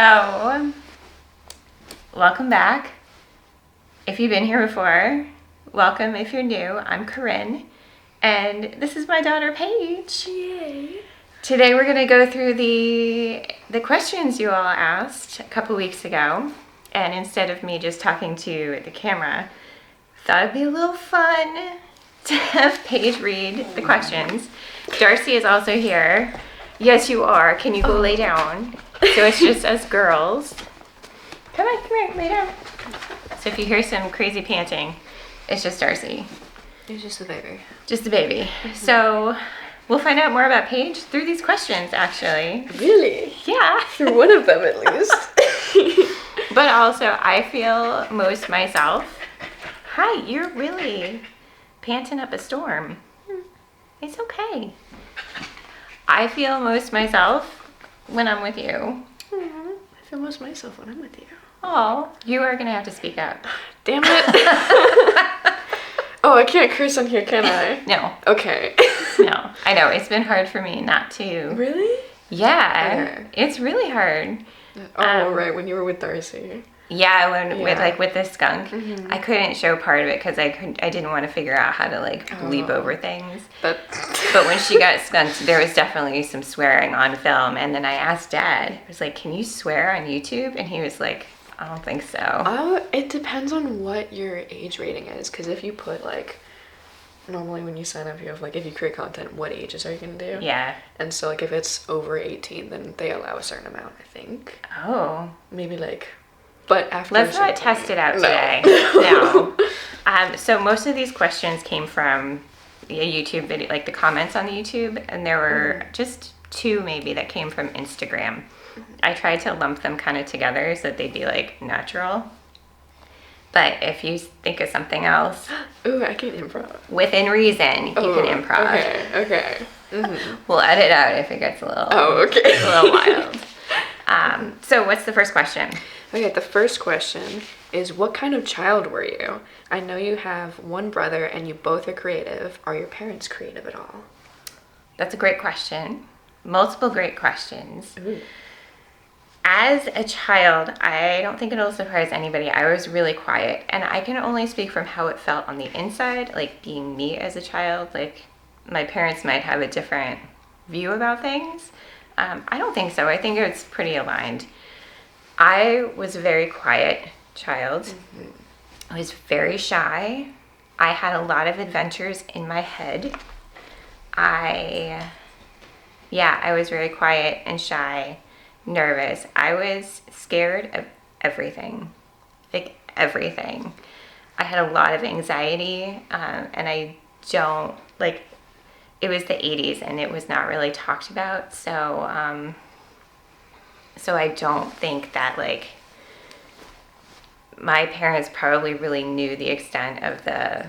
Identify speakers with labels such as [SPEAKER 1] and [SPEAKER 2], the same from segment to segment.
[SPEAKER 1] So, welcome back. If you've been here before, welcome if you're new. I'm Corinne, and this is my daughter, Paige.
[SPEAKER 2] Yay.
[SPEAKER 1] Today we're going to go through the questions you all asked a couple weeks ago, and instead of me just talking to the camera, thought it'd be a little fun to have Paige read the questions. Darcy is also here. Yes, you are. Can you go lay down? So it's just us girls. Come here, lay down. So if you hear some crazy panting, it's just Darcy.
[SPEAKER 2] It's just the baby.
[SPEAKER 1] Just the baby. So we'll find out more about Paige through these questions, actually.
[SPEAKER 2] Really?
[SPEAKER 1] Yeah.
[SPEAKER 2] Through one of them, at least.
[SPEAKER 1] But also, I feel most myself. Hi, you're really panting up a storm. It's okay. I feel most myself when I'm with you.
[SPEAKER 2] I feel most myself when I'm with you.
[SPEAKER 1] Oh, you are going to have to speak up.
[SPEAKER 2] Damn it. Oh, I can't curse on here, can I?
[SPEAKER 1] No.
[SPEAKER 2] Okay.
[SPEAKER 1] No. I know. It's been hard for me not to.
[SPEAKER 2] Really?
[SPEAKER 1] Yeah.
[SPEAKER 2] Okay.
[SPEAKER 1] It's really hard.
[SPEAKER 2] Oh, right. When you were with Darcy.
[SPEAKER 1] Yeah, with the skunk.
[SPEAKER 2] Mm-hmm.
[SPEAKER 1] I couldn't show part of it because I didn't want to figure out how to bleep over things. But when she got skunked, there was definitely some swearing on film. And then I asked Dad, I was like, "Can you swear on YouTube?" And he was like, "I don't think so."
[SPEAKER 2] It depends on what your age rating is. Because if you put normally when you sign up, you have if you create content, what ages are you gonna do?
[SPEAKER 1] Yeah.
[SPEAKER 2] And so if it's over 18, then they allow a certain amount, I think.
[SPEAKER 1] Oh.
[SPEAKER 2] Maybe but after.
[SPEAKER 1] Let's not test it out today.
[SPEAKER 2] No.
[SPEAKER 1] No. So most of these questions came from a YouTube video, the comments on the YouTube, and there were just two maybe that came from Instagram. I tried to lump them kind of together so that they'd be natural. But if you think of something else,
[SPEAKER 2] ooh, I can improv.
[SPEAKER 1] Within reason, you can improv.
[SPEAKER 2] Okay. Mm-hmm.
[SPEAKER 1] We'll edit out if it gets a little.
[SPEAKER 2] Oh, okay.
[SPEAKER 1] A little wild. So what's the first question?
[SPEAKER 2] Okay, the first question is, what kind of child were you? I know you have one brother and you both are creative. Are your parents creative at all?
[SPEAKER 1] That's a great question. Multiple great questions.
[SPEAKER 2] Ooh.
[SPEAKER 1] As a child, I don't think it'll surprise anybody. I was really quiet, and I can only speak from how it felt on the inside, being me as a child. My parents might have a different view about things. I don't think so. I think it's pretty aligned. I was a very quiet child. Mm-hmm. I was very shy. I had a lot of adventures in my head. I was very quiet and shy, nervous. I was scared of everything. Everything. I had a lot of anxiety, and I don't, it was the 80s and it was not really talked about, so I don't think that my parents probably really knew the extent of the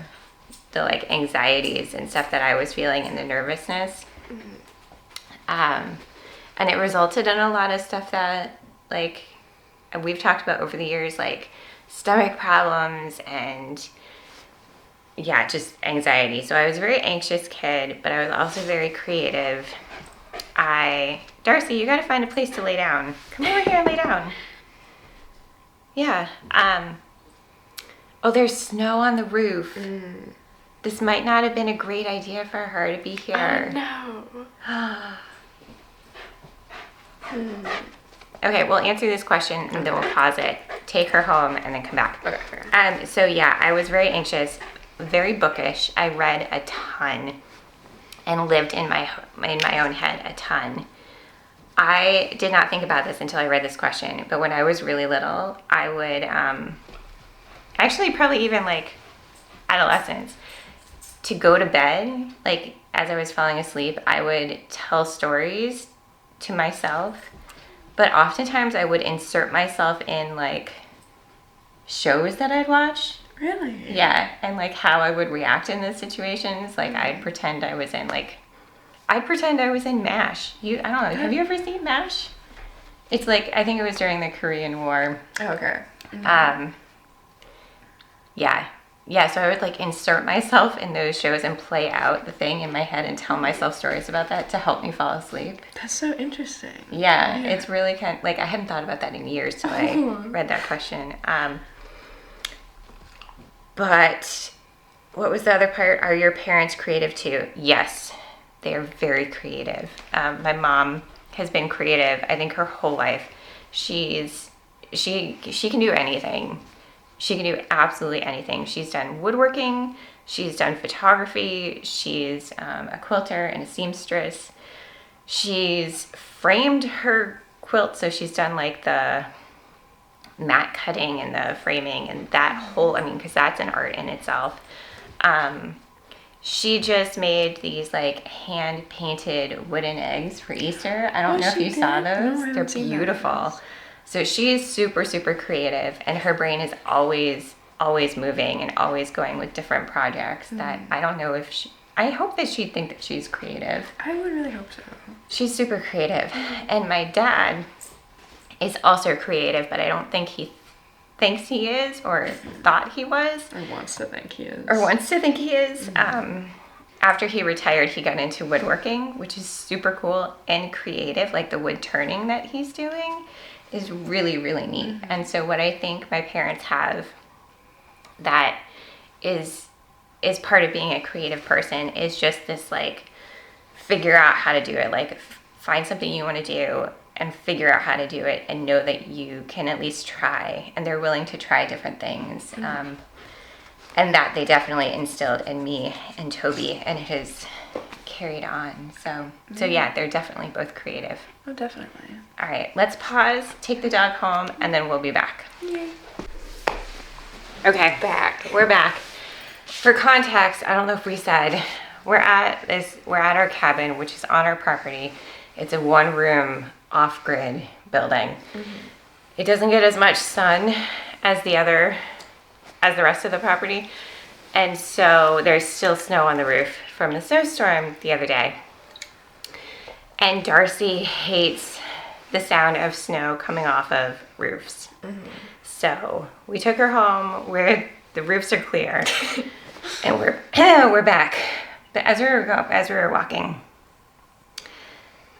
[SPEAKER 1] anxieties and stuff that I was feeling and the nervousness. Mm-hmm. And it resulted in a lot of stuff that we've talked about over the years, stomach problems and just anxiety. So I was a very anxious kid, but I was also very creative. Darcy, you gotta find a place to lay down. Come over here and lay down. Yeah. Oh, there's snow on the roof. Mm. This might not have been a great idea for her to be here.
[SPEAKER 2] Oh, no.
[SPEAKER 1] Okay, we'll answer this question and then we'll pause it, take her home, and then come back.
[SPEAKER 2] Okay.
[SPEAKER 1] So I was very anxious, very bookish. I read a ton and lived in my own head a ton. I did not think about this until I read this question, but when I was really little, I would actually probably even adolescence, to go to bed, as I was falling asleep, I would tell stories to myself, but oftentimes I would insert myself in shows that I'd watched.
[SPEAKER 2] Really?
[SPEAKER 1] Yeah, and how I would react in those situations. I'd pretend I was in MASH. I don't know. Have you ever seen MASH? It's I think it was during the Korean War.
[SPEAKER 2] Okay. Mm-hmm.
[SPEAKER 1] Yeah. yeah, so I would like insert myself in those shows and play out the thing in my head and tell myself stories about that to help me fall asleep.
[SPEAKER 2] That's so interesting.
[SPEAKER 1] Yeah, it's really kind of, like, I hadn't thought about that in years till I read that question. But what was the other part? Are your parents creative too? Yes, they are very creative. My mom has been creative, I think, her whole life. She can do anything. She can do absolutely anything. She's done woodworking. She's done photography. She's a quilter and a seamstress. She's framed her quilt, so she's done like the mat cutting and the framing and that whole, I mean, because that's an art in itself. She just made these like hand painted wooden eggs for Easter. I don't know if you saw those.
[SPEAKER 2] No,
[SPEAKER 1] they're beautiful. So she's super, super creative, and her brain is always moving and always going with different projects that I don't know if she, I hope that she'd think that she's creative.
[SPEAKER 2] I would really hope so.
[SPEAKER 1] She's super creative. And my dad is also creative, but I don't think he thinks he is or thought he was.
[SPEAKER 2] Or wants to think he is.
[SPEAKER 1] After he retired, he got into woodworking, which is super cool and creative. Like the wood turning that he's doing is really, really neat. And so what I think my parents have that is part of being a creative person is just this like figure out how to do it, like find something you want to do and figure out how to do it and know that you can at least try, and they're willing to try different things. And that they definitely instilled in me and Toby, and it has carried on. So yeah, they're definitely both creative.
[SPEAKER 2] Oh, definitely.
[SPEAKER 1] All right, let's pause, take the dog home, and then we'll be back.
[SPEAKER 2] Yay.
[SPEAKER 1] Okay, we're back. For context, I don't know if we said, we're at our cabin, which is on our property. It's a one-room off-grid building. It doesn't get as much sun as the rest of the property, and so there's still snow on the roof from the snowstorm the other day. And Darcy hates the sound of snow coming off of roofs. So we took her home where the roofs are clear, and we're back. But as we were walking,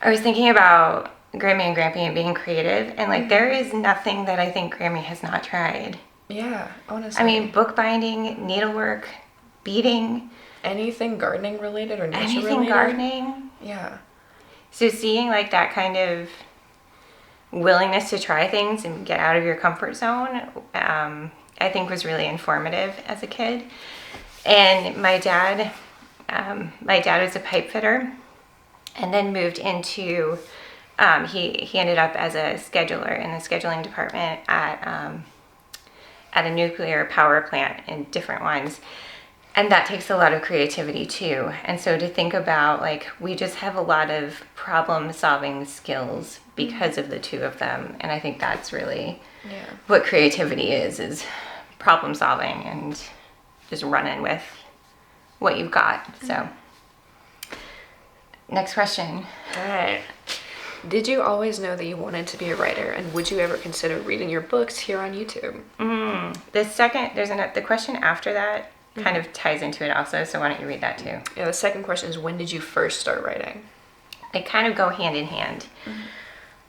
[SPEAKER 1] I was thinking about Grammy and Grampy and being creative, and like there is nothing that I think Grammy has not tried.
[SPEAKER 2] Yeah, honestly.
[SPEAKER 1] I mean, bookbinding, needlework, beading.
[SPEAKER 2] Anything gardening related or nature related?
[SPEAKER 1] Anything gardening.
[SPEAKER 2] Yeah.
[SPEAKER 1] So seeing like that kind of willingness to try things and get out of your comfort zone, I think was really informative as a kid. And my dad was a pipe fitter, and then moved into, he ended up as a scheduler in the scheduling department at a nuclear power plant in different ones. And that takes a lot of creativity too. And so to think about, like, we just have a lot of problem solving skills because of the two of them. And I think that's really what creativity is problem solving and just running with what you've got. So next question.
[SPEAKER 2] All right. Did you always know that you wanted to be a writer, and would you ever consider reading your books here on YouTube?
[SPEAKER 1] The question after that kind of ties into it also, so why don't you read that too?
[SPEAKER 2] Yeah, the second question is, when did you first start writing?
[SPEAKER 1] They kind of go hand in hand.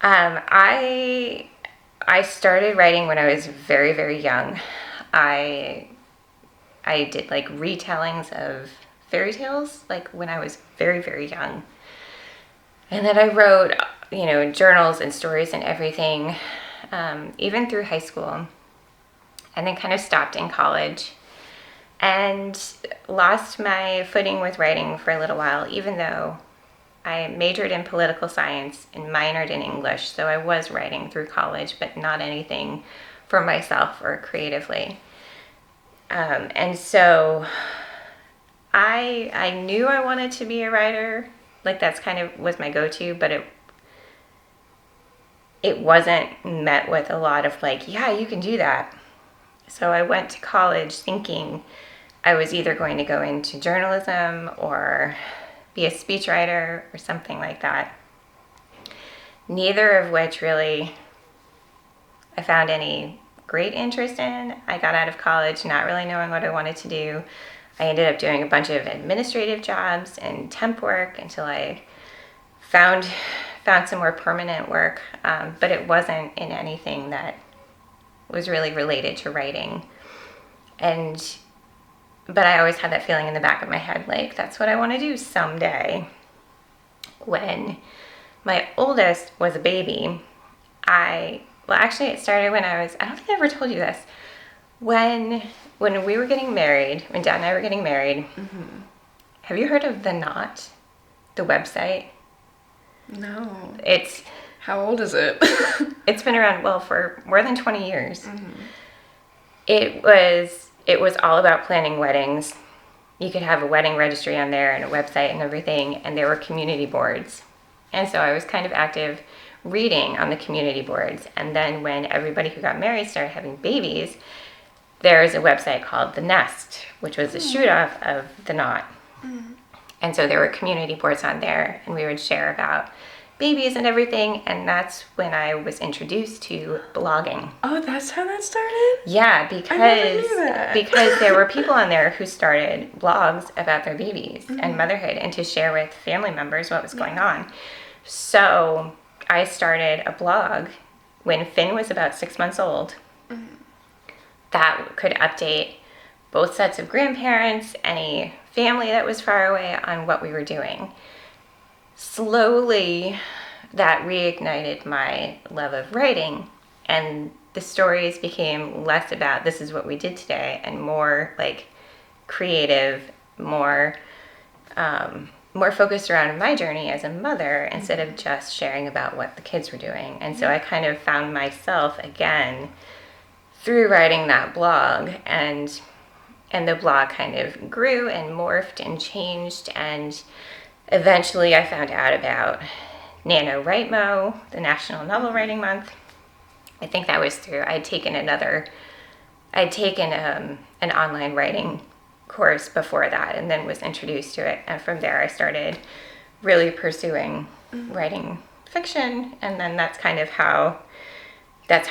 [SPEAKER 1] I started writing when I was very, very young. I did like retellings of fairy tales, like when I was very, very young. And then I wrote, journals and stories and everything, even through high school, and then kind of stopped in college and lost my footing with writing for a little while, even though I majored in political science and minored in English. So I was writing through college, but not anything for myself or creatively. And so I knew I wanted to be a writer. Like that's kind of was my go-to, but it wasn't met with a lot of like, yeah, you can do that. So I went to college thinking I was either going to go into journalism or be a speechwriter or something like that. Neither of which really I found any great interest in. I got out of college not really knowing what I wanted to do. I ended up doing a bunch of administrative jobs and temp work until I found some more permanent work, but it wasn't in anything that was really related to writing. But I always had that feeling in the back of my head, like, that's what I want to do someday. When my oldest was a baby, actually it started when I don't think I ever told you this. When we were getting married, when Dad and I were getting married, have you heard of The Knot, the website?
[SPEAKER 2] No. How old is it?
[SPEAKER 1] It's been around, for more than 20 years. It was all about planning weddings. You could have a wedding registry on there and a website and everything, and there were community boards. And so I was kind of active reading on the community boards. And then when everybody who got married started having babies, there was a website called The Nest, which was a shoot-off of The Knot. And so there were community boards on there, and we would share about babies and everything, and that's when I was introduced to blogging.
[SPEAKER 2] Oh, that's how that started?
[SPEAKER 1] Yeah,
[SPEAKER 2] I never knew that.
[SPEAKER 1] because there were people on there who started blogs about their babies and motherhood, and to share with family members what was going on. So I started a blog when Finn was about 6 months old that could update both sets of grandparents, any family that was far away, on what we were doing. Slowly, that reignited my love of writing, and the stories became less about this is what we did today and more like creative, more focused around my journey as a mother instead of just sharing about what the kids were doing. And so I kind of found myself again through writing that blog, and the blog kind of grew and morphed and changed, and eventually I found out about NaNoWriMo, the National Novel Writing Month. I think that was through, I'd taken an online writing course before that, and then was introduced to it. And from there I started really pursuing writing fiction, and then that's kind of how that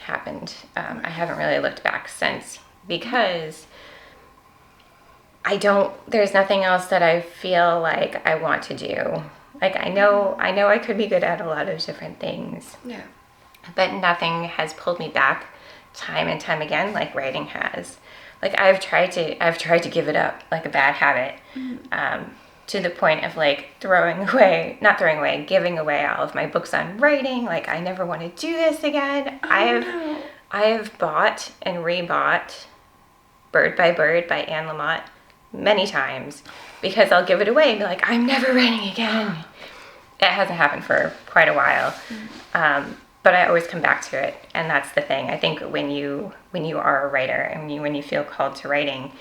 [SPEAKER 1] happened. I haven't really looked back since, because there's nothing else that I feel like I want to do. Like, I know I could be good at a lot of different things.
[SPEAKER 2] Yeah.
[SPEAKER 1] But nothing has pulled me back time and time again like writing has. Like, I've tried to give it up, like a bad habit, to the point of like giving away all of my books on writing. Like, I never want to do this again. I have bought and rebought Bird by Bird by Anne Lamott many times, because I'll give it away and be like, I'm never writing again. It hasn't happened for quite a while. But I always come back to it, and that's the thing. I think when you are a writer and when you feel called to writing,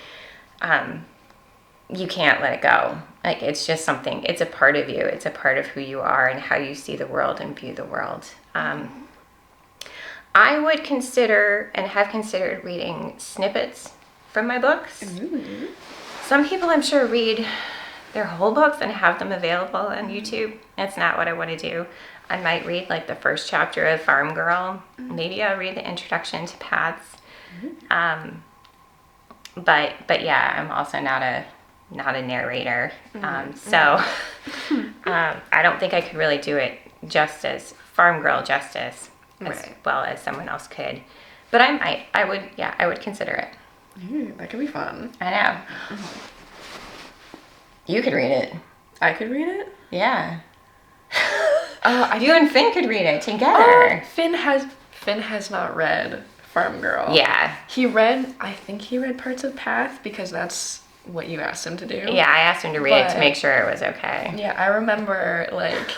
[SPEAKER 1] you can't let it go. Like, it's just something, it's a part of you. It's a part of who you are and how you see the world and view the world. I would consider and have considered reading snippets from my books. Some people, I'm sure, read their whole books and have them available on YouTube. That's not what I want to do. I might read like the first chapter of Farm Girl. Maybe I'll read the introduction to Paths. But yeah, I'm also not a narrator. So I don't think I could really do it justice, Farm Girl justice, as well as someone else could. But I would consider it.
[SPEAKER 2] That could be fun.
[SPEAKER 1] I know. You could read it.
[SPEAKER 2] I could read it?
[SPEAKER 1] Yeah. You and Finn could read it together.
[SPEAKER 2] Finn has not read Farm Girl.
[SPEAKER 1] Yeah.
[SPEAKER 2] I think he read parts of Path, because that's what you asked him to do.
[SPEAKER 1] Yeah, I asked him to read it to make sure it was okay.
[SPEAKER 2] Yeah, I remember, like,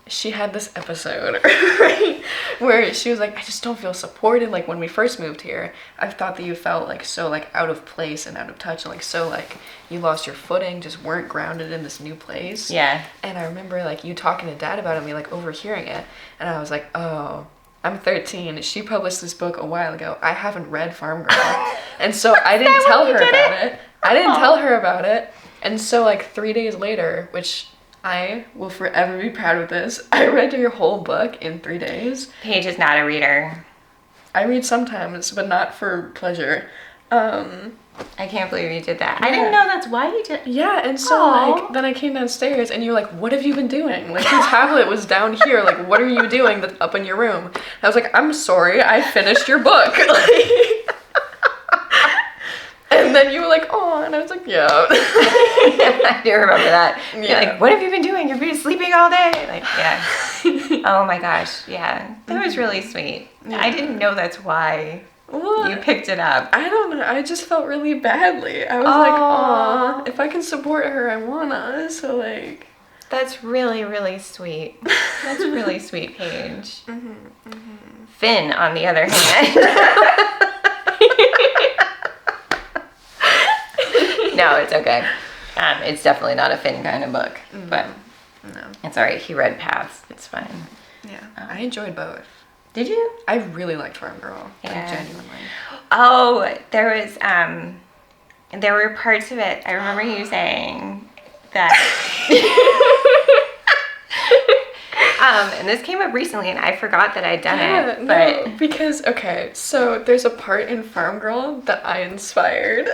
[SPEAKER 2] she had this episode, right, where she was like, I just don't feel supported. Like, when we first moved here, I thought that you felt, like, so, like, out of place and out of touch, and, like, so, like, you lost your footing, just weren't grounded in this new place.
[SPEAKER 1] Yeah.
[SPEAKER 2] And I remember, like, you talking to Dad about it, and me, like, overhearing it, and I was like, oh, I'm 13. She published this book a while ago. I haven't read Farm Girl. And so I didn't tell her about it. I didn't tell her about it. And so, like, 3 days later, which I will forever be proud of this, I read your whole book in 3 days.
[SPEAKER 1] Paige is not a reader.
[SPEAKER 2] I read sometimes, but not for pleasure.
[SPEAKER 1] I can't believe you did that. I didn't know that's why you did.
[SPEAKER 2] Yeah, and so like then I came downstairs and you're like, what have you been doing? Like your tablet was down here. Like what are you doing that's up in your room? And I was like, I'm sorry, I finished your book. And then you were like, oh, and I was like, yeah.
[SPEAKER 1] I do remember that.
[SPEAKER 2] Yeah.
[SPEAKER 1] You're like, what have you been doing? You've been sleeping all day. Like, yeah. Oh my gosh, yeah. That was really sweet. Yeah. I didn't know that's why you picked it up.
[SPEAKER 2] I don't know. I just felt really badly. I was like, aw, if I can support her, I wanna. So like,
[SPEAKER 1] that's really, really sweet. That's really sweet, Paige. Finn, on the other hand. No, it's okay. It's definitely not a Finn kind of book, but
[SPEAKER 2] no,
[SPEAKER 1] it's all right. He read Paths. It's fine.
[SPEAKER 2] Yeah, I enjoyed both.
[SPEAKER 1] Did you?
[SPEAKER 2] I really liked Farm Girl.
[SPEAKER 1] Yeah.
[SPEAKER 2] Like, genuinely.
[SPEAKER 1] Oh, there were parts of it. I remember you saying that. And this came up recently, and I forgot that I'd done it. But
[SPEAKER 2] no, because okay, so there's a part in Farm Girl that I inspired.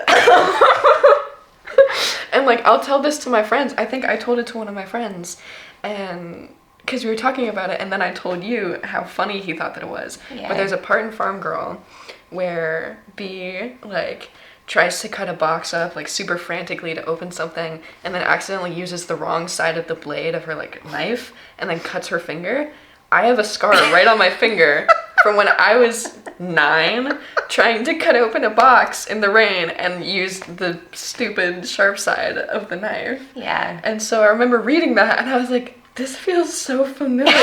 [SPEAKER 2] And like I'll tell this to my friends. I think I told it to one of my friends, and because we were talking about it, and then I told you how funny he thought that it was.
[SPEAKER 1] Yeah.
[SPEAKER 2] But there's a part in Farm Girl where B like tries to cut a box up like super frantically to open something, and then accidentally uses the wrong side of the blade of her like knife, and then cuts her finger. I have a scar right on my finger from when I was 9 trying to cut open a box in the rain and used the stupid sharp side of the knife.
[SPEAKER 1] Yeah.
[SPEAKER 2] And so I remember reading that and I was like, this feels so familiar.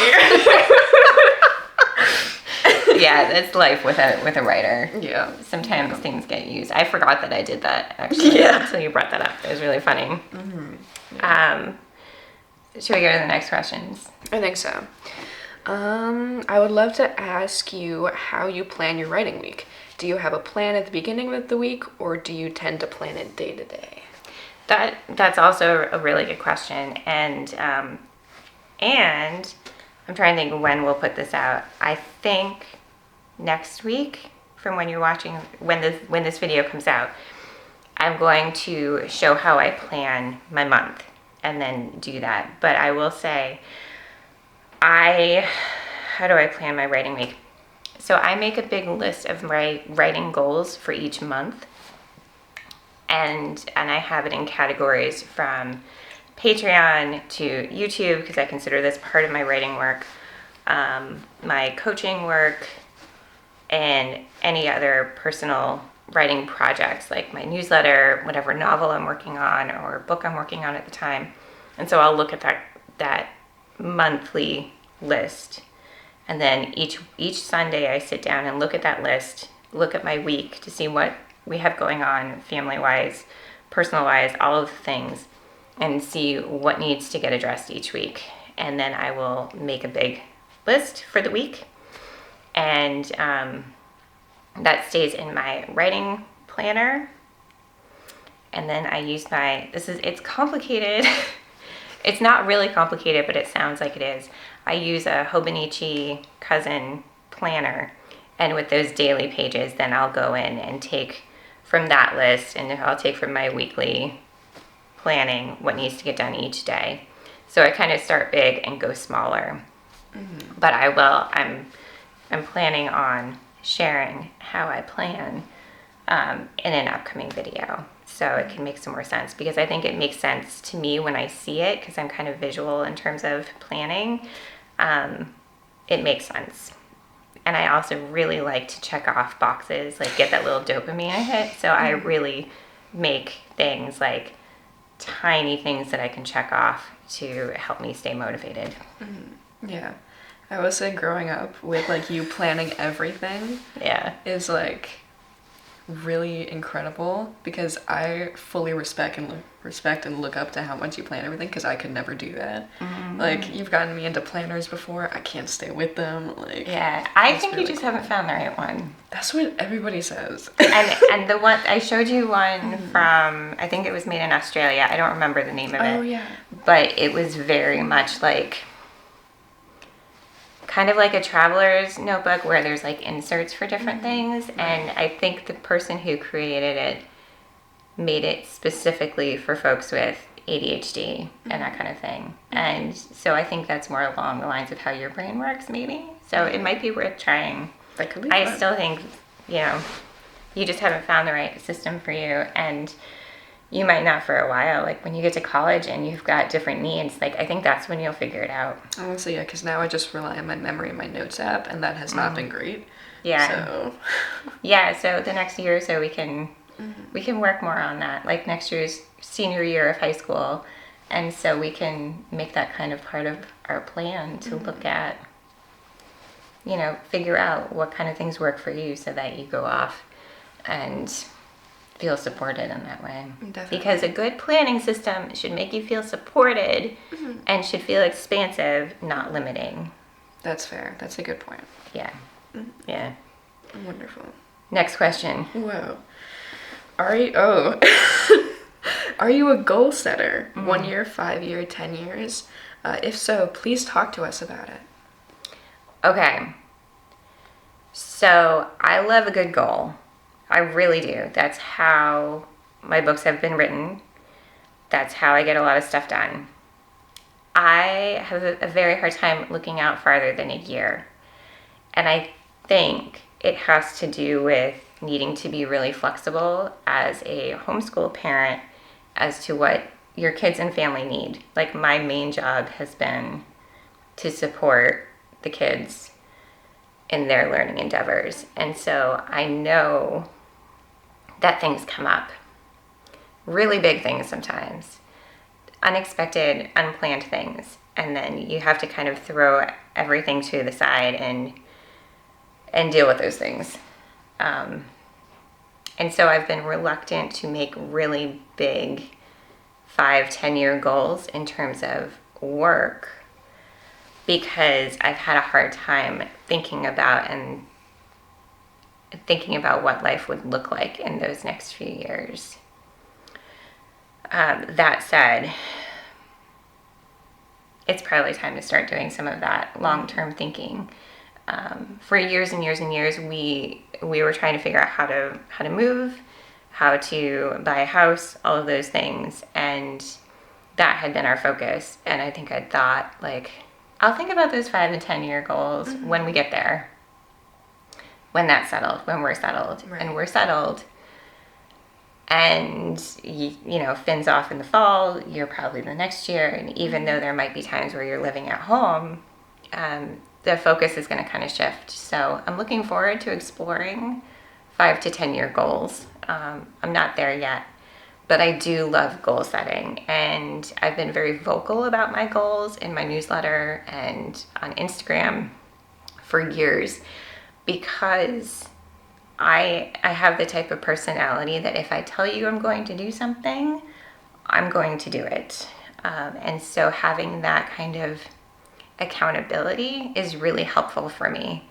[SPEAKER 1] Yeah, it's life with a writer.
[SPEAKER 2] Yeah.
[SPEAKER 1] Sometimes things get used. I forgot that I did that, actually.
[SPEAKER 2] Yeah.
[SPEAKER 1] Until you brought that up. It was really funny.
[SPEAKER 2] Yeah.
[SPEAKER 1] Should we go to the next questions?
[SPEAKER 2] I think so. I would love to ask you how you plan your writing week. Do you have a plan at the beginning of the week, or do you tend to plan it day to day?
[SPEAKER 1] That's also a really good question, and I'm trying to think of when we'll put this out. I think next week, from when you're watching, when this video comes out, I'm going to show how I plan my month and then do that. But I will say, how do I plan my writing week? So I make a big list of my writing goals for each month, and I have it in categories from Patreon to YouTube, because I consider this part of my writing work, my coaching work, and any other personal writing projects like my newsletter, whatever novel I'm working on or book I'm working on at the time. And so I'll look at that monthly list, and then each Sunday I sit down and look at that list, look at my week to see what we have going on family-wise, personal-wise, all of the things, and see what needs to get addressed each week. And then I will make a big list for the week, and that stays in my writing planner. And then I use it's complicated. It's not really complicated, but it sounds like it is. I use a Hobonichi Cousin planner, and with those daily pages, then I'll go in and take from that list, and I'll take from my weekly planning what needs to get done each day. So I kind of start big and go smaller. But I'm planning on sharing how I plan in an upcoming video, so it can make some more sense, because I think it makes sense to me when I see it, because I'm kind of visual in terms of planning. It makes sense. And I also really like to check off boxes, like get that little dopamine hit. So I really make things like tiny things that I can check off to help me stay motivated.
[SPEAKER 2] Yeah. I would say growing up with like you planning everything is like really incredible, because I fully respect and look up to how much you plan everything, because I could never do that. Like, you've gotten me into planners before. I can't stay with them. Like,
[SPEAKER 1] I think really you just haven't found the right one.
[SPEAKER 2] That's what everybody says.
[SPEAKER 1] and the one I showed you one from, I think it was made in Australia. I don't remember the name of it.
[SPEAKER 2] Oh yeah.
[SPEAKER 1] But it was very much like kind of like a traveler's notebook where there's like inserts for different things.
[SPEAKER 2] Right.
[SPEAKER 1] And I think the person who created it made it specifically for folks with ADHD and that kind of thing. And so I think that's more along the lines of how your brain works, maybe. So it might be worth trying.
[SPEAKER 2] That could be
[SPEAKER 1] I
[SPEAKER 2] fun.
[SPEAKER 1] still think, you know, you just haven't found the right system for you. And you might not for a while. Like when you get to college and you've got different needs, like I think that's when you'll figure it out.
[SPEAKER 2] Honestly, yeah, because now I just rely on my memory and my notes app, and that has not been great.
[SPEAKER 1] Yeah.
[SPEAKER 2] So.
[SPEAKER 1] Yeah, so the next year or so we can work more on that. Like next year's senior year of high school. And so we can make that kind of part of our plan to look at, you know, figure out what kind of things work for you so that you go off and feel supported in that way.
[SPEAKER 2] Definitely.
[SPEAKER 1] Because a good planning system should make you feel supported and should feel expansive, not limiting.
[SPEAKER 2] That's fair. That's a good point.
[SPEAKER 1] Yeah. Yeah.
[SPEAKER 2] Wonderful.
[SPEAKER 1] Next question.
[SPEAKER 2] Whoa. Are you are you a goal setter? 1 year, 5 year, 10 years? If so, please talk to us about it.
[SPEAKER 1] Okay. So I love a good goal. I really do. That's how my books have been written. That's how I get a lot of stuff done. I have a very hard time looking out farther than a year. And I think it has to do with needing to be really flexible as a homeschool parent as to what your kids and family need. Like my main job has been to support the kids in their learning endeavors. And so I know that things come up. Really big things sometimes. Unexpected, unplanned things. And then you have to kind of throw everything to the side and deal with those things. And so I've been reluctant to make really big 5-10 year goals in terms of work because I've had a hard time thinking about what life would look like in those next few years. That said, it's probably time to start doing some of that long-term thinking. For years and years and years, we were trying to figure out how to move, how to buy a house, all of those things, and that had been our focus. And I think I'd thought, like, I'll think about those 5 and 10 year goals when we get there, when that's settled, when we're settled,
[SPEAKER 2] Right.
[SPEAKER 1] and we're settled. And you know, Finn's off in the fall. You're probably the next year, and even though there might be times where you're living at home, the focus is going to kind of shift. So I'm looking forward to exploring 5 to 10 year goals. I'm not there yet, but I do love goal setting, and I've been very vocal about my goals in my newsletter and on Instagram for years because I have the type of personality that if I tell you I'm going to do something, I'm going to do it. And so having that kind of accountability is really helpful for me.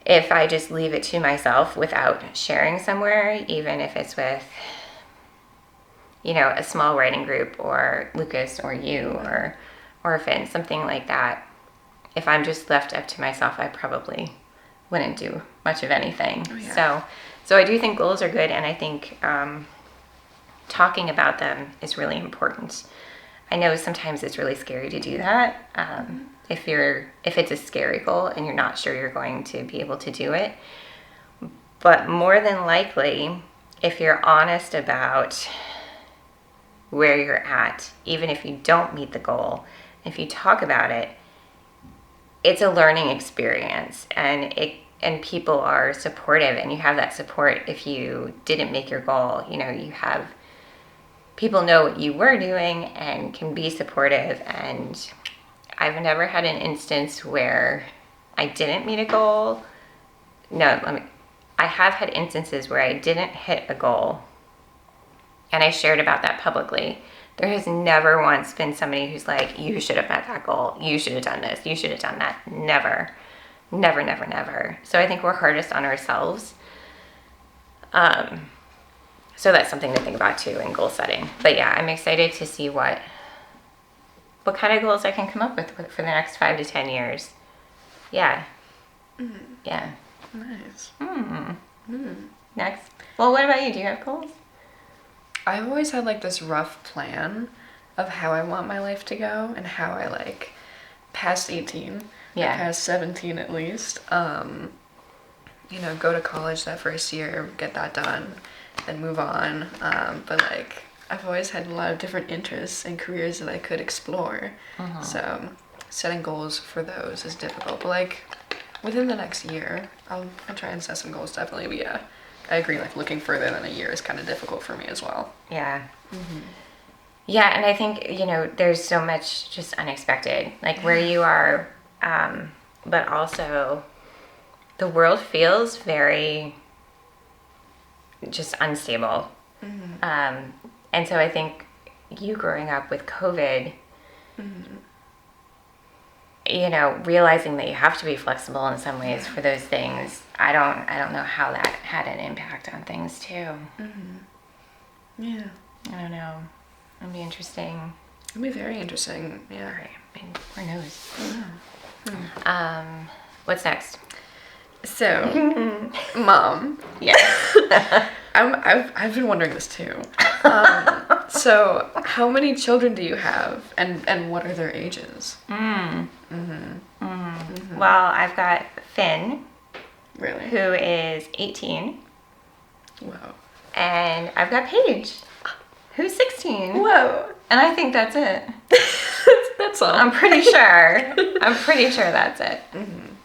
[SPEAKER 1] If I just leave it to myself without sharing somewhere, even if it's with, you know, a small writing group or Lucas or you or Finn, something like that, if I'm just left up to myself, I probably wouldn't do much of anything.
[SPEAKER 2] Oh, yeah.
[SPEAKER 1] So I do think goals are good, and I think talking about them is really important. I know sometimes it's really scary to do that. If it's a scary goal and you're not sure you're going to be able to do it. But more than likely, if you're honest about where you're at, even if you don't meet the goal, if you talk about it, it's a learning experience, and people are supportive, and you have that support if you didn't make your goal. You know, you have people know what you were doing and can be supportive. And I've never had an instance where I didn't meet a goal. I have had instances where I didn't hit a goal and I shared about that publicly. There has never once been somebody who's like, you should have met that goal. You should have done this. You should have done that. Never. Never, never, never. So I think we're hardest on ourselves. So that's something to think about too in goal setting. But yeah, I'm excited to see what kind of goals I can come up with for the next 5 to 10 years. Yeah.
[SPEAKER 2] Mm.
[SPEAKER 1] Yeah.
[SPEAKER 2] Nice.
[SPEAKER 1] Next. Well, what about you? Do you have goals?
[SPEAKER 2] I've always had like this rough plan of how I want my life to go and how I like past 18,
[SPEAKER 1] Yeah.
[SPEAKER 2] or past 17 at least, you know, go to college that first year, get that done, then move on. But like I've always had a lot of different interests and careers that I could explore. So setting goals for those is difficult. But like within the next year, I'll try and set some goals definitely. But yeah, I agree. Like looking further than a year is kind of difficult for me as well.
[SPEAKER 1] Yeah. Yeah, and I think, you know, there's so much just unexpected, like where you are, but also the world feels very just unstable. And so I think you growing up with COVID, you know, realizing that you have to be flexible in some ways for those things, I don't know how that had an impact on things too.
[SPEAKER 2] Yeah.
[SPEAKER 1] I don't know. It'll be interesting.
[SPEAKER 2] It'll be very interesting. Yeah.
[SPEAKER 1] Right. I mean, who knows? What's next?
[SPEAKER 2] So, Mom.
[SPEAKER 1] Yes.
[SPEAKER 2] I've been wondering this too. So, how many children do you have, and what are their ages?
[SPEAKER 1] Well, I've got Finn,
[SPEAKER 2] Really?
[SPEAKER 1] who is 18,
[SPEAKER 2] Wow.
[SPEAKER 1] and I've got Paige, who's 16.
[SPEAKER 2] Whoa.
[SPEAKER 1] And I think that's it.
[SPEAKER 2] That's all.
[SPEAKER 1] I'm pretty sure. That's it.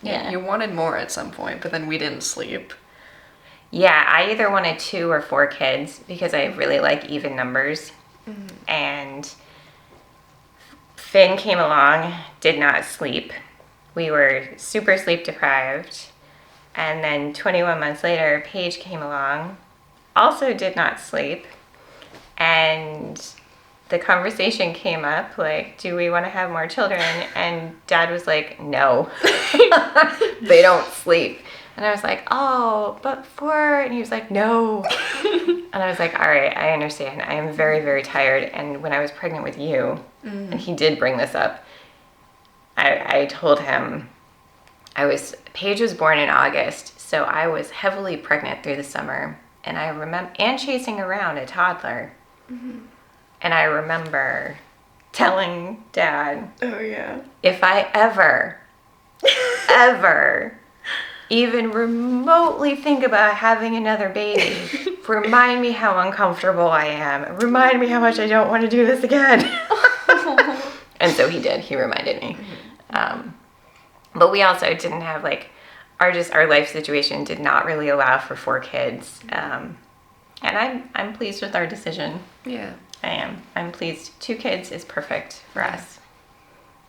[SPEAKER 2] Yeah. You wanted more at some point, but then we didn't sleep.
[SPEAKER 1] Yeah, I either wanted 2 or 4 kids because I really like even numbers. And Finn came along, did not sleep. We were super sleep deprived. And then 21 months later, Paige came along, also did not sleep. And the conversation came up, like, do we want to have more children? And Dad was like, no, they don't sleep. And I was like, oh, but 4. And he was like, no. And I was like, all right, I understand. I am very, very tired. And when I was pregnant with you, and he did bring this up, I told him Paige was born in August, so I was heavily pregnant through the summer. And I remember, and chasing around a toddler. And I remember telling Dad,
[SPEAKER 2] Oh, yeah.
[SPEAKER 1] if I ever even remotely think about having another baby, remind me how uncomfortable I am. Remind me how much I don't want to do this again. And so he did. He reminded me. But we also didn't have, like, our life situation did not really allow for 4 kids. And I'm pleased with our decision.
[SPEAKER 2] Yeah.
[SPEAKER 1] I am. I'm pleased. 2 kids is perfect for us.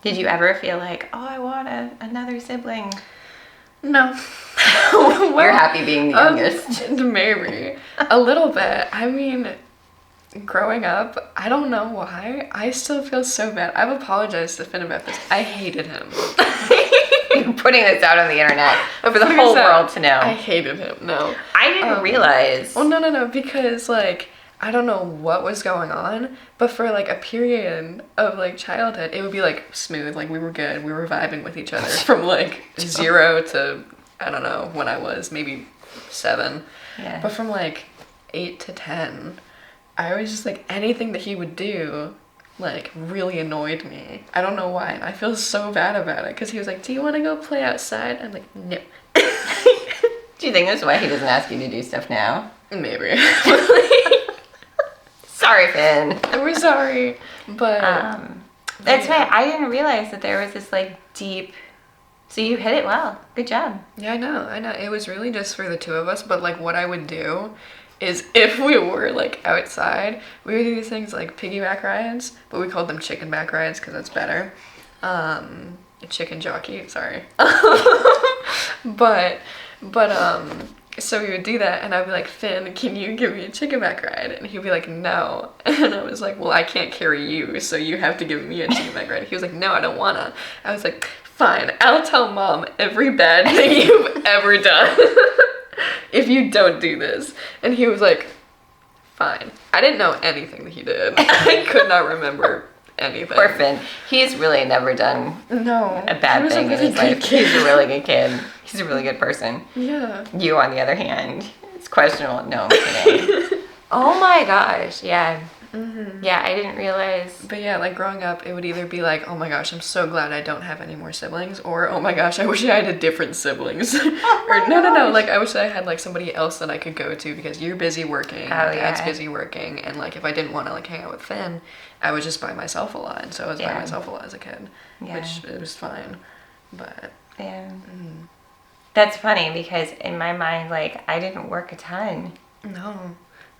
[SPEAKER 1] Did you ever feel like, oh, I want another sibling?
[SPEAKER 2] No.
[SPEAKER 1] You're happy being the youngest.
[SPEAKER 2] Maybe. A little bit. I mean, growing up, I don't know why, I still feel so bad. I've apologized to Finn about this. I hated him.
[SPEAKER 1] You're putting this out on the internet for the whole world to know.
[SPEAKER 2] I hated him. No.
[SPEAKER 1] I didn't realize.
[SPEAKER 2] Well, no, because, like, I don't know what was going on, but for, like, a period of, like, childhood, it would be, like, smooth. Like, we were good. We were vibing with each other from, like, 0 to, I don't know, when I was maybe 7.
[SPEAKER 1] Yeah.
[SPEAKER 2] But from, like, 8 to 10, I was just, like, anything that he would do, like, really annoyed me. I don't know why. And I feel so bad about it, because he was like, do you want to go play outside? I'm like, no.
[SPEAKER 1] Do you think that's why he doesn't ask you to do stuff now?
[SPEAKER 2] Maybe.
[SPEAKER 1] Sorry, Finn.
[SPEAKER 2] We're sorry, but
[SPEAKER 1] that's right. I didn't realize that there was this, like, deep. So you hit it well. Good job.
[SPEAKER 2] Yeah, I know. It was really just for the 2 of us, but, like, what I would do is if we were, like, outside, we would do these things like piggyback rides, but we called them chicken back rides because that's better. Chicken jockey, sorry. but so we would do that, and I'd be like, Finn, can you give me a chicken back ride? And he'd be like, no. And I was like, well, I can't carry you, so you have to give me a chicken back ride. He was like, no, I don't wanna. I was like, fine, I'll tell Mom every bad thing you've ever done if you don't do this. And he was like, fine. I didn't know anything that he did. I could not remember anything.
[SPEAKER 1] Poor Finn. He's really never done a bad thing in his life.
[SPEAKER 2] Kid.
[SPEAKER 1] He's a really good kid. He's a really good person.
[SPEAKER 2] Yeah.
[SPEAKER 1] You, on the other hand, it's questionable. No, I'm kidding. Oh my gosh, yeah. Mm-hmm. Yeah, I didn't realize.
[SPEAKER 2] But yeah, like growing up, it would either be like, oh my gosh, I'm so glad I don't have any more siblings, or oh my gosh, I wish I had a different siblings. Or no, like I wish I had like somebody else that I could go to because you're busy working, Dad's busy working, and like if I didn't want to like hang out with Finn, I was just by myself a lot, and so I was by myself a lot as a kid, which it was fine. But
[SPEAKER 1] yeah, that's funny because in my mind, like I didn't work a ton.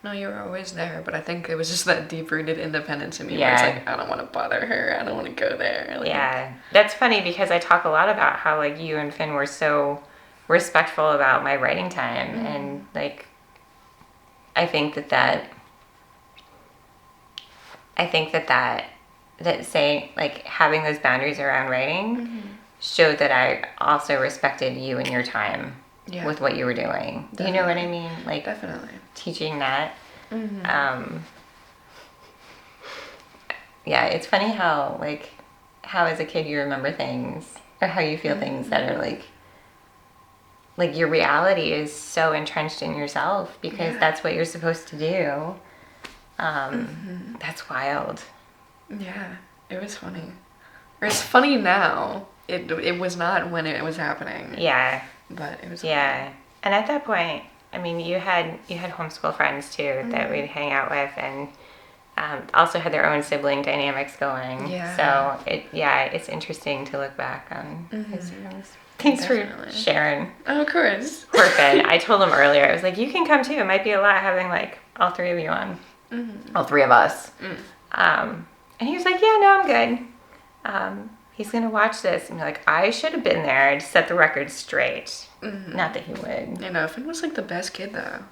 [SPEAKER 2] No, you were always there, but I think it was just that deep-rooted independence in me where it's like, I don't want to bother her, I don't want to go there. Like,
[SPEAKER 1] yeah, that's funny because I talk a lot about how, like, you and Finn were so respectful about my writing time, and, like, I think that saying, like, having those boundaries around writing showed that I also respected you and your time. Yeah. With what you were doing. Definitely. Do you know what I mean? Like, definitely. Teaching that. Yeah, it's funny how as a kid you remember things, or how you feel things that are like your reality is so entrenched in yourself because that's what you're supposed to do. That's wild.
[SPEAKER 2] Yeah, it was funny. Or it's funny now. It was not when it was happening.
[SPEAKER 1] Yeah.
[SPEAKER 2] But it was
[SPEAKER 1] and at that point, I mean, you had homeschool friends too that we'd hang out with, and also had their own sibling dynamics going. So it's interesting to look back on his siblings. Thanks for sharing.
[SPEAKER 2] Oh, of course.
[SPEAKER 1] Poor Finn. I told him earlier, I was like, you can come too. It might be a lot having like all three of you on, all three of us. And he was like, yeah, no, I'm good. He's going to watch this and be like, I should have been there to set the record straight. Not that he would.
[SPEAKER 2] You know, Finn was like the best kid though.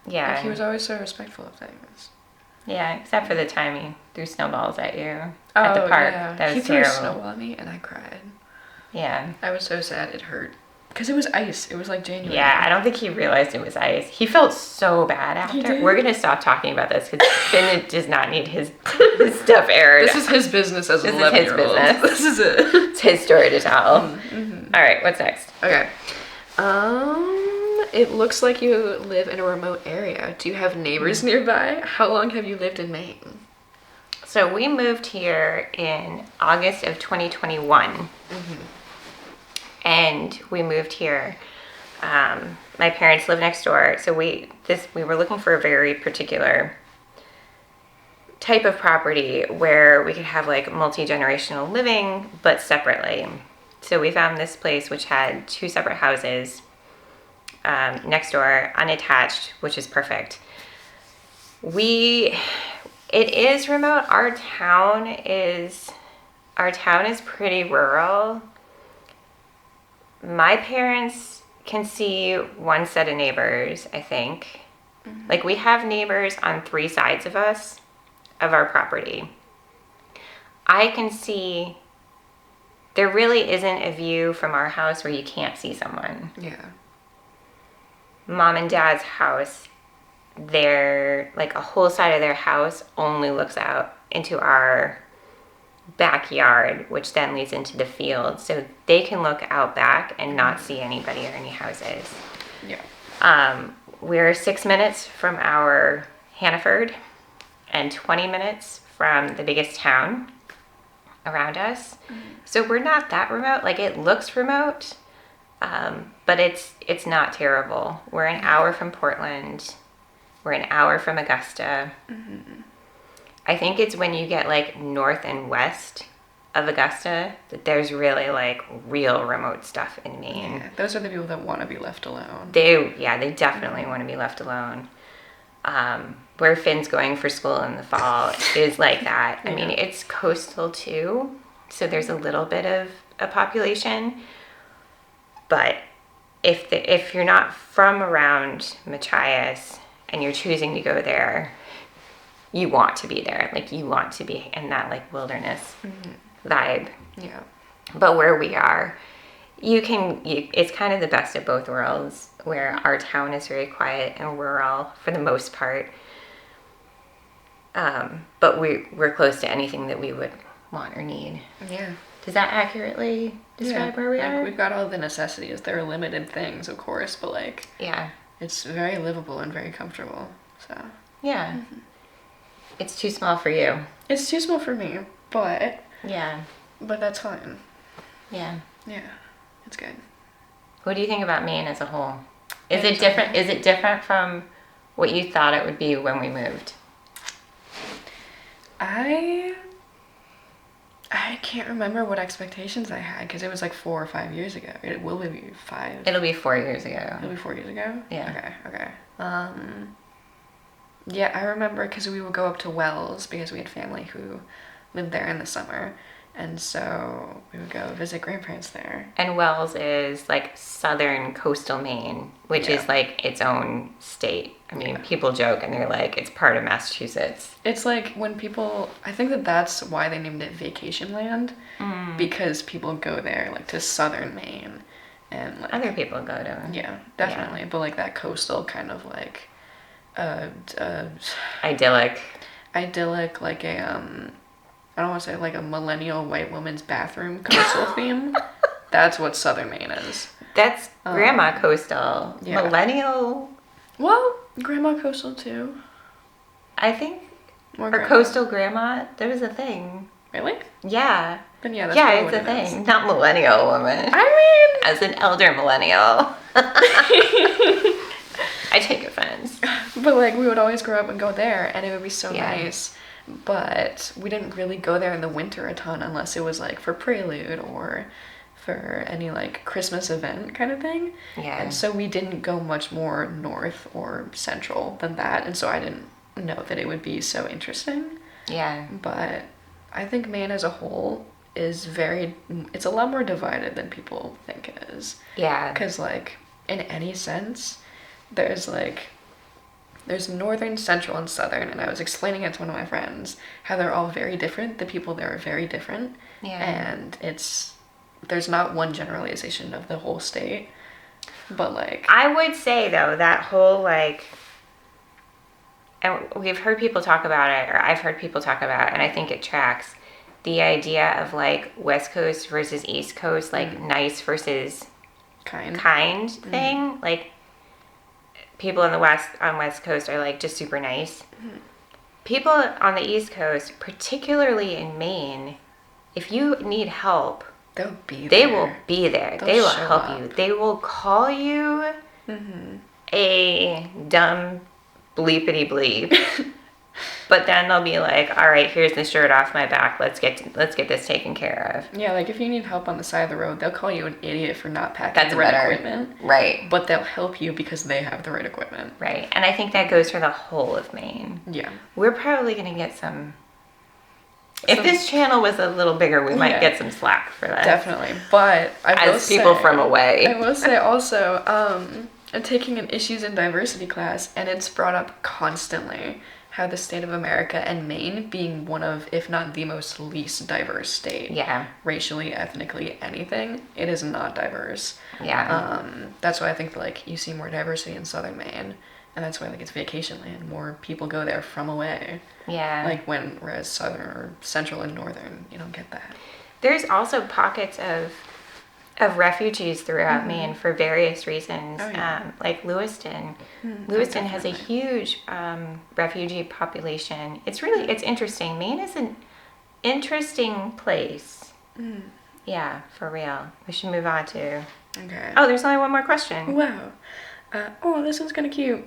[SPEAKER 1] Yeah.
[SPEAKER 2] Like, he was always so respectful of things.
[SPEAKER 1] Yeah, except for the time he threw snowballs at you at the park. Yeah. That was terrible.
[SPEAKER 2] He threw a snowball at me and I cried.
[SPEAKER 1] Yeah.
[SPEAKER 2] I was so sad. It hurt. Because it was ice. It was like January.
[SPEAKER 1] Yeah, I don't think he realized it was ice. He felt so bad after. We're going to stop talking about this because Finn does not need his stuff aired.
[SPEAKER 2] This is his business as an 11-year-old.
[SPEAKER 1] This is
[SPEAKER 2] it.
[SPEAKER 1] It's his story to tell. All right, what's next?
[SPEAKER 2] Okay. It looks like you live in a remote area. Do you have neighbors nearby? How long have you lived in Maine?
[SPEAKER 1] So we moved here in August of 2021. And we moved here. My parents live next door, so we were looking for a very particular type of property where we could have like multi-generational living, but separately. So we found this place which had two separate houses next door, unattached, which is perfect. It is remote. Our town is pretty rural. My parents can see one set of neighbors, I think. Like, we have neighbors on three sides of us, of our property. I can see, there really isn't a view from our house where you can't see someone.
[SPEAKER 2] Yeah.
[SPEAKER 1] Mom and Dad's house, like a whole side of their house only looks out into our backyard, which then leads into the field, so they can look out back and not see anybody or any houses. Yeah. We're 6 minutes from our Hannaford and 20 minutes from the biggest town around us. So we're not that remote. Like, it looks remote, but it's not terrible. We're an hour from Portland. We're an hour from Augusta. I think it's when you get like north and west of Augusta that there's really like real remote stuff in Maine.
[SPEAKER 2] Yeah, those are the people that want to be left alone.
[SPEAKER 1] They definitely want to be left alone. Where Finn's going for school in the fall is like that. I mean, it's coastal too, so there's a little bit of a population. But if you're not from around Machias and you're choosing to go there, you want to be there. Like, you want to be in that like wilderness vibe.
[SPEAKER 2] Yeah.
[SPEAKER 1] But where we are, it's kind of the best of both worlds, where our town is very quiet and rural for the most part. But we're close to anything that we would want or need.
[SPEAKER 2] Yeah.
[SPEAKER 1] Does that accurately describe where we are?
[SPEAKER 2] We've got all the necessities. They're limited things, of course, but like,
[SPEAKER 1] yeah,
[SPEAKER 2] it's very livable and very comfortable. So
[SPEAKER 1] yeah, it's too small for you.
[SPEAKER 2] it's too small for me, but
[SPEAKER 1] Yeah,
[SPEAKER 2] that's fine.
[SPEAKER 1] yeah.
[SPEAKER 2] Yeah, it's good.
[SPEAKER 1] What do you think about Maine as a whole? Is it different? Is it different from what you thought it would be when we moved?
[SPEAKER 2] I can't remember what expectations I had because it was like 4 or 5 years ago. It will be 5.
[SPEAKER 1] It'll be 4 years ago.
[SPEAKER 2] It'll be 4 years ago?
[SPEAKER 1] Yeah.
[SPEAKER 2] Okay. Yeah, I remember because we would go up to Wells because we had family who lived there in the summer. And so we would go visit grandparents there.
[SPEAKER 1] And Wells is like southern coastal Maine, which is like its own state. I mean, people joke and they're like, it's part of Massachusetts.
[SPEAKER 2] It's like when people, I think that's why they named it Vacation Land, because people go there like to southern Maine. And like,
[SPEAKER 1] Other people go to.
[SPEAKER 2] yeah, definitely. But like that coastal kind of like,
[SPEAKER 1] Idyllic.
[SPEAKER 2] like a, I don't want to say like a millennial white woman's bathroom coastal theme. That's what southern Maine is.
[SPEAKER 1] That's grandma coastal.
[SPEAKER 2] Yeah.
[SPEAKER 1] Millennial,
[SPEAKER 2] Well, grandma coastal too.
[SPEAKER 1] I think,
[SPEAKER 2] More
[SPEAKER 1] or
[SPEAKER 2] grandma.
[SPEAKER 1] coastal grandma, there's a thing.
[SPEAKER 2] Really?
[SPEAKER 1] Yeah.
[SPEAKER 2] Then yeah, that's
[SPEAKER 1] Yeah,
[SPEAKER 2] probably
[SPEAKER 1] it's a
[SPEAKER 2] what it is.
[SPEAKER 1] thing. Not millennial woman.
[SPEAKER 2] I
[SPEAKER 1] As an elder millennial. I take offense.
[SPEAKER 2] mean, but like we would always grow up and go there, and it would be so
[SPEAKER 1] Yeah.
[SPEAKER 2] nice. But we didn't really go there in the winter a ton unless it was like for Prelude or for any like Christmas event kind of thing.
[SPEAKER 1] Yeah.
[SPEAKER 2] And so we didn't go much more north or central than that, and so I didn't know that it would be so interesting.
[SPEAKER 1] Yeah.
[SPEAKER 2] But I think Maine as a whole is it's a lot more divided than people think it is.
[SPEAKER 1] Yeah.
[SPEAKER 2] Because like in any sense, there's northern, central, and southern, and I was explaining it to one of my friends how they're all very different. The people there are very different.
[SPEAKER 1] Yeah.
[SPEAKER 2] And there's not one generalization of the whole state. But like
[SPEAKER 1] I would say though, that whole like, and we've heard people talk about it, or I've heard people talk about it, and I think it tracks the idea of like West Coast versus East Coast, like nice versus kind thing. Like people on West Coast are like just super nice. People on the East Coast, particularly in Maine, if you need help,
[SPEAKER 2] they'll be
[SPEAKER 1] they
[SPEAKER 2] there.
[SPEAKER 1] will be there.
[SPEAKER 2] They'll
[SPEAKER 1] They will
[SPEAKER 2] show
[SPEAKER 1] help
[SPEAKER 2] up.
[SPEAKER 1] you. They will call you a dumb bleepity bleep. But then they'll be like, all right, here's the shirt off my back. Let's get this taken care of.
[SPEAKER 2] Yeah, like if you need help on the side of the road, they'll call you an idiot for not packing
[SPEAKER 1] That's
[SPEAKER 2] the right
[SPEAKER 1] better.
[SPEAKER 2] equipment.
[SPEAKER 1] Right.
[SPEAKER 2] But they'll help you because they have the right equipment.
[SPEAKER 1] Right. And I think that goes for the whole of Maine.
[SPEAKER 2] Yeah.
[SPEAKER 1] We're probably going to get some... If this channel was a little bigger, we might get some slack for that.
[SPEAKER 2] Definitely. But I will
[SPEAKER 1] As people
[SPEAKER 2] say,
[SPEAKER 1] from away.
[SPEAKER 2] I will say also, I'm taking an issues and diversity class, and it's brought up constantly how the state of America and Maine being one of, if not the most least diverse state.
[SPEAKER 1] Yeah.
[SPEAKER 2] Racially, ethnically, anything, it is not diverse.
[SPEAKER 1] Yeah.
[SPEAKER 2] That's why I think like you see more diversity in southern Maine, and that's why like it's vacation land. More people go there from away.
[SPEAKER 1] Yeah.
[SPEAKER 2] Like whereas southern or central and northern, you don't get that.
[SPEAKER 1] There's also pockets of refugees throughout Maine for various reasons.
[SPEAKER 2] Oh, yeah.
[SPEAKER 1] Like Lewiston. Lewiston has a
[SPEAKER 2] definitely.
[SPEAKER 1] huge refugee population. It's interesting. Maine is an interesting place. Yeah, for real. We should move on to...
[SPEAKER 2] Okay.
[SPEAKER 1] Oh, there's only one more question.
[SPEAKER 2] Wow. This one's kind of cute.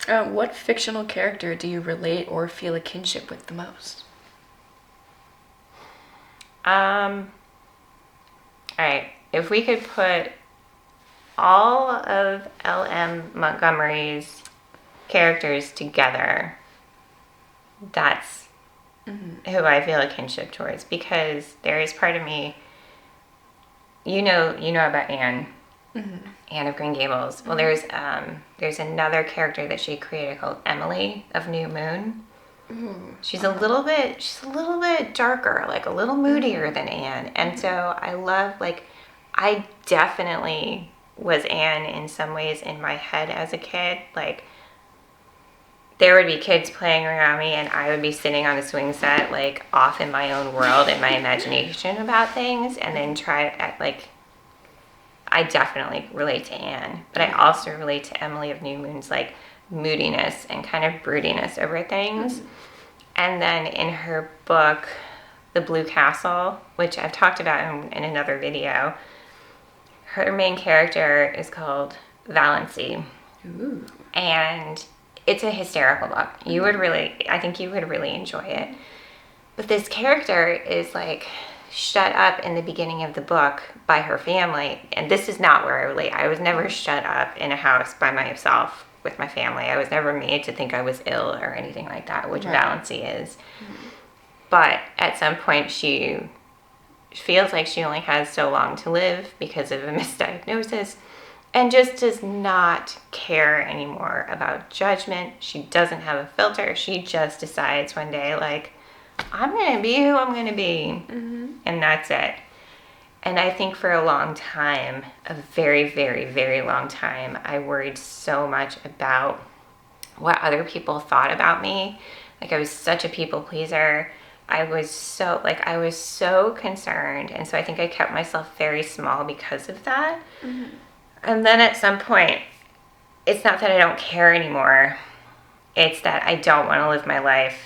[SPEAKER 2] What fictional character do you relate or feel a kinship with the most?
[SPEAKER 1] All right. If we could put all of L.M. Montgomery's characters together, that's who I feel a kinship towards, because there is part of me, you know about Anne. Anne of Green Gables. Well, there's another character that she created called Emily of New Moon. She's a little bit darker, like a little moodier than Anne. And so I love, like, I definitely was Anne in some ways in my head as a kid, like there would be kids playing around me and I would be sitting on a swing set, like off in my own world in my imagination about things, and then I definitely relate to Anne, but I also relate to Emily of New Moon's like moodiness and kind of broodiness over things. And then in her book, The Blue Castle, which I've talked about in another video, her main character is called Valency.
[SPEAKER 2] Ooh.
[SPEAKER 1] And it's a hysterical book. I think you would really enjoy it. But this character is like shut up in the beginning of the book by her family. And this is not where I relate. I was never shut up in a house by myself with my family. I was never made to think I was ill or anything like that, which Valency is. But at some point she feels like she only has so long to live because of a misdiagnosis, and just does not care anymore about judgment. She doesn't have a filter. She just decides one day, like, I'm going to be who I'm going to be. And that's it. And I think for a long time, a very, very, very long time, I worried so much about what other people thought about me. Like, I was such a people pleaser. I was so concerned. And so I think I kept myself very small because of that. And then at some point, it's not that I don't care anymore. It's that I don't want to live my life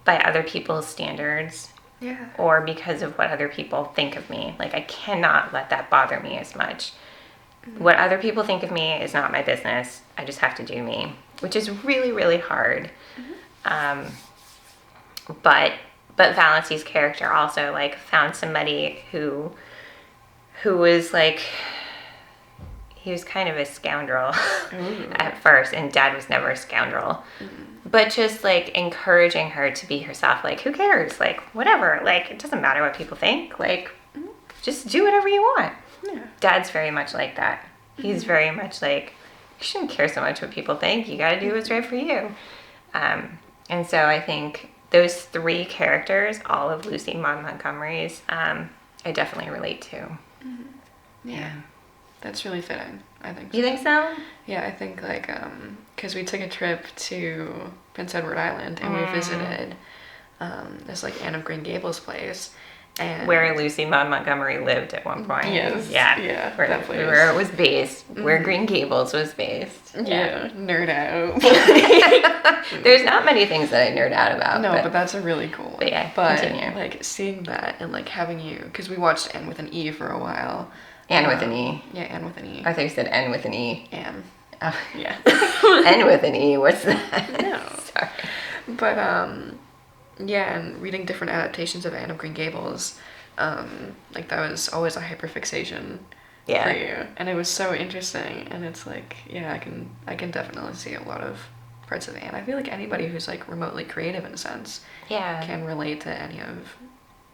[SPEAKER 1] by other people's standards.
[SPEAKER 2] Yeah.
[SPEAKER 1] Or because of what other people think of me. Like, I cannot let that bother me as much. What other people think of me is not my business. I just have to do me, which is really, really hard. But Valency's character also, like, found somebody who was, like, he was kind of a scoundrel at first, and Dad was never a scoundrel. But just, like, encouraging her to be herself. Like, who cares? Like, whatever. Like, it doesn't matter what people think. Like, just do whatever you want.
[SPEAKER 2] Yeah.
[SPEAKER 1] Dad's very much like that. He's very much like, you shouldn't care so much what people think. You gotta do what's right for you. And so I think those three characters, all of Lucy Maud Montgomery's, I definitely relate to.
[SPEAKER 2] Yeah. That's really fitting, I think.
[SPEAKER 1] You think so?
[SPEAKER 2] Yeah, I think, like, because we took a trip to Prince Edward Island, and we visited this, like, Anne of Green Gables place. And
[SPEAKER 1] where Lucy Maud Montgomery lived at one point.
[SPEAKER 2] Yes.
[SPEAKER 1] Yeah.
[SPEAKER 2] Yeah,
[SPEAKER 1] Where it was based. Where Green Gables was based.
[SPEAKER 2] Yeah. Nerd out.
[SPEAKER 1] There's not many things that I nerd out about.
[SPEAKER 2] No, but that's a really cool one.
[SPEAKER 1] But yeah,
[SPEAKER 2] but
[SPEAKER 1] continue.
[SPEAKER 2] Like, seeing that and, like, having you, because we watched Anne with an E for a while.
[SPEAKER 1] Anne with an E.
[SPEAKER 2] Yeah, Anne with an E.
[SPEAKER 1] I thought you said N with an E.
[SPEAKER 2] Anne.
[SPEAKER 1] Oh.
[SPEAKER 2] Yeah.
[SPEAKER 1] N with an E, what's that?
[SPEAKER 2] No.
[SPEAKER 1] Sorry.
[SPEAKER 2] But, yeah, and reading different adaptations of Anne of Green Gables, like, that was always a hyperfixation for you. And it was so interesting, and it's like, yeah, I can definitely see a lot of parts of Anne. I feel like anybody who's, like, remotely creative in a sense can relate to any of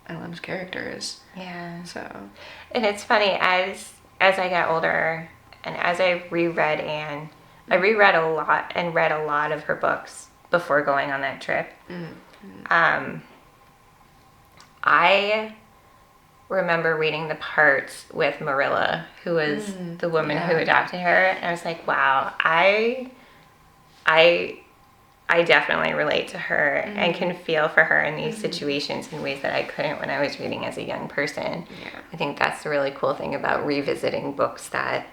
[SPEAKER 2] LM's characters.
[SPEAKER 1] Yeah.
[SPEAKER 2] So.
[SPEAKER 1] And it's funny, as I got older, and as I reread Anne, I reread a lot and read a lot of her books before going on that trip. I remember reading the parts with Marilla, who was the woman who adopted her, and I was like, wow, I definitely relate to her and can feel for her in these situations in ways that I couldn't when I was reading as a young person.
[SPEAKER 2] Yeah.
[SPEAKER 1] I think that's the really cool thing about revisiting books that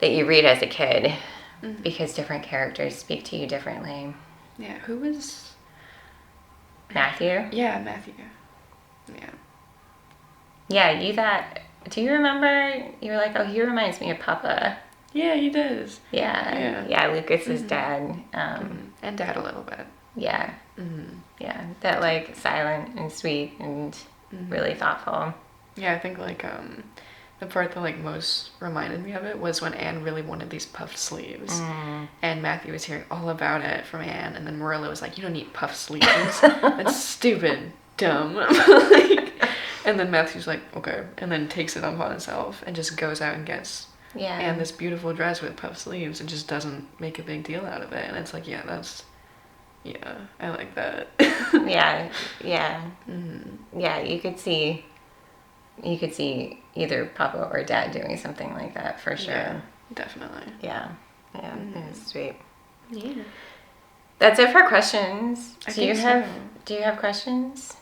[SPEAKER 1] you read as a kid, because different characters speak to you differently.
[SPEAKER 2] Yeah, who was...
[SPEAKER 1] Matthew?
[SPEAKER 2] Yeah, Matthew. Yeah.
[SPEAKER 1] Yeah, do you remember, you were like, oh, he reminds me of Papa.
[SPEAKER 2] Yeah, he does.
[SPEAKER 1] Yeah, Lucas's dad.
[SPEAKER 2] And Dad a little bit.
[SPEAKER 1] Yeah. Yeah, that, like, silent and sweet and really thoughtful.
[SPEAKER 2] Yeah, I think, like, the part that, like, most reminded me of it was when Anne really wanted these puffed sleeves. And Matthew was hearing all about it from Anne, and then Marilla was like, you don't need puffed sleeves. That's stupid, dumb. Like, and then Matthew's like, okay, and then takes it upon himself and just goes out and gets Anne this beautiful dress with puffed sleeves and just doesn't make a big deal out of it. And it's like, yeah, I like that. Yeah, you could see either Papa or Dad doing something like that for sure. Yeah, definitely.
[SPEAKER 1] Yeah, it was sweet.
[SPEAKER 2] Yeah.
[SPEAKER 1] That's it for questions.
[SPEAKER 2] I
[SPEAKER 1] Do you
[SPEAKER 2] think
[SPEAKER 1] have
[SPEAKER 2] so.
[SPEAKER 1] Do you have questions?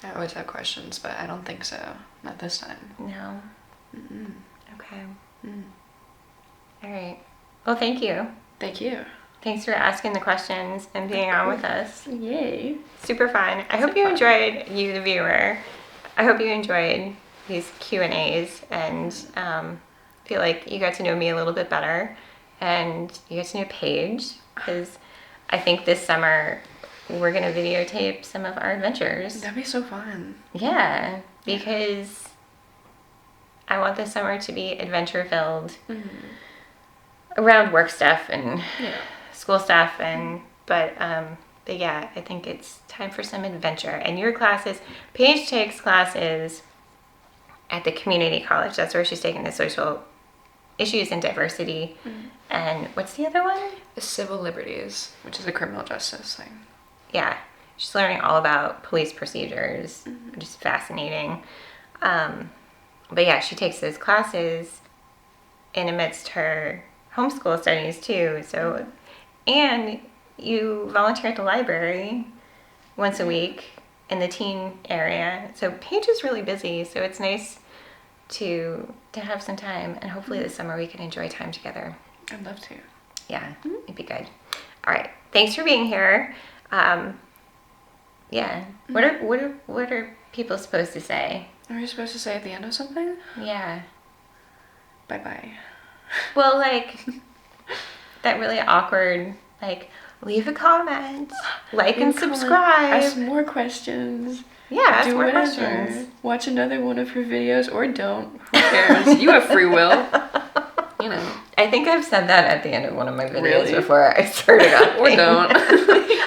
[SPEAKER 2] I always have questions, but I don't think so. Not this time.
[SPEAKER 1] No.
[SPEAKER 2] Mm-mm.
[SPEAKER 1] Okay.
[SPEAKER 2] Mm.
[SPEAKER 1] All right. Well, thank you.
[SPEAKER 2] Thank you.
[SPEAKER 1] Thanks for asking the questions and being on with us.
[SPEAKER 2] Yay.
[SPEAKER 1] Super fun. I hope you enjoyed, you the viewer. I hope you enjoyed these Q&As and feel like you got to know me a little bit better and you got to know Paige, because I think this summer we're going to videotape some of our adventures.
[SPEAKER 2] That'd be so fun.
[SPEAKER 1] Yeah, because I want this summer to be adventure filled around work stuff and school stuff, and but yeah, I think it's time for some adventure. And your classes, Paige takes classes at the community college. That's where she's taking the social issues and diversity. And what's the other one?
[SPEAKER 2] The civil liberties, which is a criminal justice thing.
[SPEAKER 1] Yeah, she's learning all about police procedures, which is fascinating. But yeah, she takes those classes in amidst her homeschool studies too. So, and you volunteer at the library once a week in the teen area. So Paige is really busy. So it's nice to have some time, and hopefully this summer we can enjoy time together.
[SPEAKER 2] I'd love to.
[SPEAKER 1] Yeah, it'd be good. All right, thanks for being here. Yeah. What are people supposed to say?
[SPEAKER 2] Are we supposed to say at the end of something?
[SPEAKER 1] Yeah.
[SPEAKER 2] Bye-bye.
[SPEAKER 1] Well, like that really awkward, like, leave a comment, like and subscribe.
[SPEAKER 2] Ask more questions.
[SPEAKER 1] Yeah, ask
[SPEAKER 2] Do
[SPEAKER 1] more
[SPEAKER 2] whatever.
[SPEAKER 1] questions.
[SPEAKER 2] Watch another one of her videos, or don't. Who cares? You have free will. You know.
[SPEAKER 1] I think I've said that at the end of one of my videos
[SPEAKER 2] Really?
[SPEAKER 1] before I started on.
[SPEAKER 2] Or don't.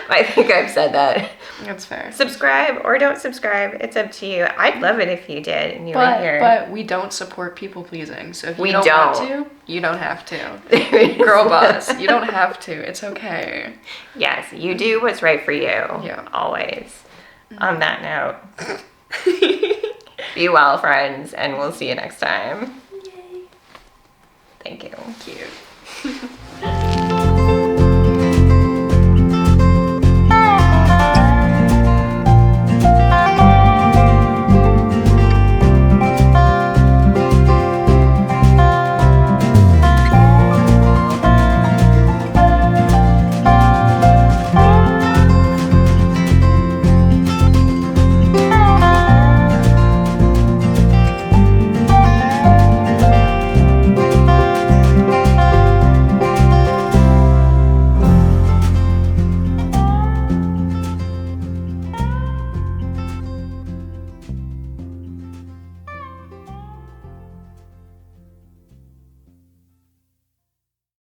[SPEAKER 1] I think I've said that.
[SPEAKER 2] That's fair.
[SPEAKER 1] Subscribe or don't subscribe. It's up to you. I'd love it if you did and you were here.
[SPEAKER 2] But we don't support people pleasing. So if you
[SPEAKER 1] We
[SPEAKER 2] don't
[SPEAKER 1] don't.
[SPEAKER 2] want to, you don't have to. Girl boss, you don't have to. It's okay.
[SPEAKER 1] Yes, you do what's right for you.
[SPEAKER 2] Yeah.
[SPEAKER 1] Always. On that note, be well, friends, and we'll see you next time.
[SPEAKER 2] Yay.
[SPEAKER 1] Thank you.
[SPEAKER 2] Cute.